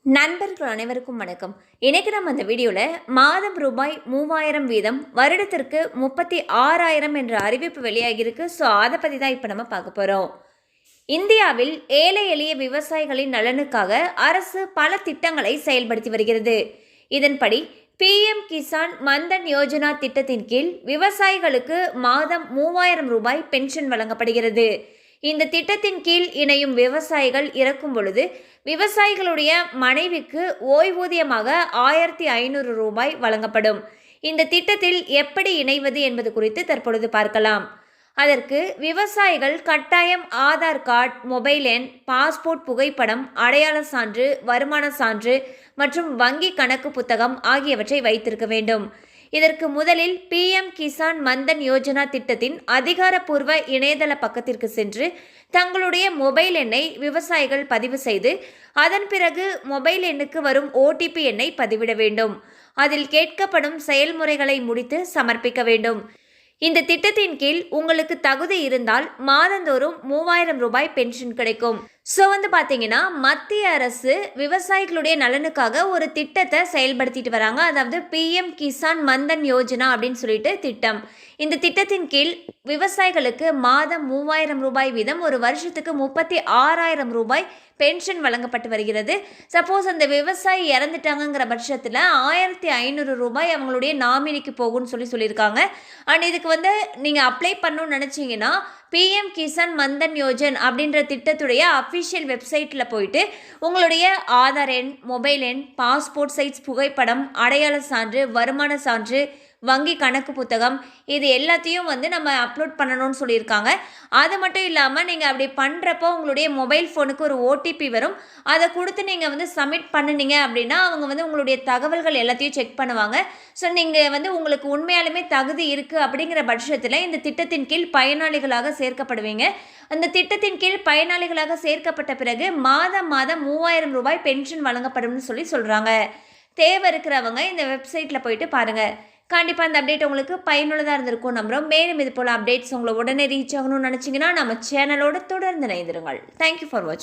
நண்பர்கள் அனைவருக்கும் வணக்கம். இன்னைக்கு நம்ம அந்த வீடியோவில் மாதம் ரூபாய் 3000 வீதம் வருடத்திற்கு 36,000 என்ற அறிவிப்பு வெளியாகியிருக்கு. ஸோ அதை பற்றி தான் இப்போ நம்ம பார்க்க போகிறோம். இந்தியாவில் ஏழை எளிய விவசாயிகளின் நலனுக்காக அரசு பல திட்டங்களை செயல்படுத்தி வருகிறது. இதன்படி பிஎம் கிசான் மந்தன் யோஜனா திட்டத்தின் கீழ் விவசாயிகளுக்கு மாதம் 3000 ரூபாய் பென்ஷன் வழங்கப்படுகிறது. இந்த திட்டத்தின் கீழ் இணையும் விவசாயிகள் இறக்கும் பொழுது விவசாயிகளுடைய மனைவிக்கு ஓய்வூதியமாக 1500 ரூபாய் வழங்கப்படும். இந்த திட்டத்தில் எப்படி இணைவது என்பது குறித்து தற்பொழுது பார்க்கலாம். அதற்கு விவசாயிகள் கட்டாயம் ஆதார் கார்டு, மொபைல் எண், பாஸ்போர்ட் புகைப்படம், அடையாள சான்று, வருமான சான்று மற்றும் வங்கி கணக்கு புத்தகம் ஆகியவற்றை வைத்திருக்க வேண்டும். இதற்கு முதலில் பிஎம் கிசான் மந்தன் யோஜனா திட்டத்தின் அதிகாரப்பூர்வ இணையதள பக்கத்திற்கு சென்று தங்களுடைய மொபைல் எண்ணை விவசாயிகள் பதிவு செய்து அதன் பிறகு மொபைல் எண்ணுக்கு வரும் ஓடிபி எண்ணை பதிவிட வேண்டும். அதில் கேட்கப்படும் செயல்முறைகளை முடித்து சமர்ப்பிக்க வேண்டும். இந்த திட்டத்தின் கீழ் உங்களுக்கு தகுதி இருந்தால் மாதந்தோறும் 3000 ரூபாய் பென்ஷன் கிடைக்கும். ஸோ பார்த்தீங்கன்னா மத்திய அரசு விவசாயிகளுடைய நலனுக்காக ஒரு திட்டத்தை செயல்படுத்திட்டு வராங்க. அதாவது பிஎம் கிசான் மந்தன் யோஜனா அப்படின்னு சொல்லிட்டு திட்டம். இந்த திட்டத்தின் கீழ் விவசாயிகளுக்கு மாதம் 3000 ரூபாய் வீதம் ஒரு வருஷத்துக்கு 36,000 ரூபாய் பென்ஷன் வழங்கப்பட்டு வருகிறது. சப்போஸ் அந்த விவசாயி இறந்துட்டாங்கிற பட்சத்தில் 1500 ரூபாய் அவங்களுடைய நாமினிக்கு போகும்னு சொல்லியிருக்காங்க. அண்ட் இதுக்கு நீங்கள் அப்ளை பண்ணணும்னு நினச்சிங்கன்னா பிஎம் கிசான் மந்தன் யோஜன் அப்படின்ற திட்டத்துடைய அஃபிஷியல் வெப்சைட்டில் போயிட்டு உங்களுடைய ஆதார் எண், மொபைல் எண், பாஸ்போர்ட் சைஸ் புகைப்படம், அடையாள சான்று, வருமான சான்று, வங்கி கணக்கு புத்தகம் இது எல்லாத்தையும் நம்ம அப்லோட் பண்ணணும்னு சொல்லியிருக்காங்க. அது மட்டும் இல்லாமல் நீங்கள் அப்படி பண்ணுறப்போ உங்களுடைய மொபைல் ஃபோனுக்கு ஒரு ஓடிபி வரும். அதை கொடுத்து நீங்கள் சப்மிட் பண்ணினீங்க அப்படின்னா அவங்க உங்களுடைய தகவல்கள் எல்லாத்தையும் செக் பண்ணுவாங்க. ஸோ நீங்கள் உங்களுக்கு உண்மையாலுமே தகுதி இருக்குது அப்படிங்கிற பட்சத்தில் இந்த திட்டத்தின் கீழ் பயனாளிகளாக சேர்க்கப்படுவீங்க. அந்த திட்டத்தின் கீழ் பயனாளிகளாக சேர்க்கப்பட்ட பிறகு மாதம் 3000 ரூபாய் பென்ஷன் வழங்கப்படும்னு சொல்கிறாங்க. தேவை இருக்கிறவங்க இந்த வெப்சைட்டில் போயிட்டு பாருங்கள். கண்டிப்பாக இந்த அப்டேட் உங்களுக்கு பயனுள்ளதாக இருந்திருக்கும் நம்புகிறோம். மேலும் இது போல் அப்டேட்ஸ் உங்களை உடனே ரீச் ஆகணும்னு நினச்சிங்கன்னா நம்ம சேனலோடு தொடர்ந்து இணைந்திருங்கள். தேங்க்யூ ஃபார் வாட்சிங்.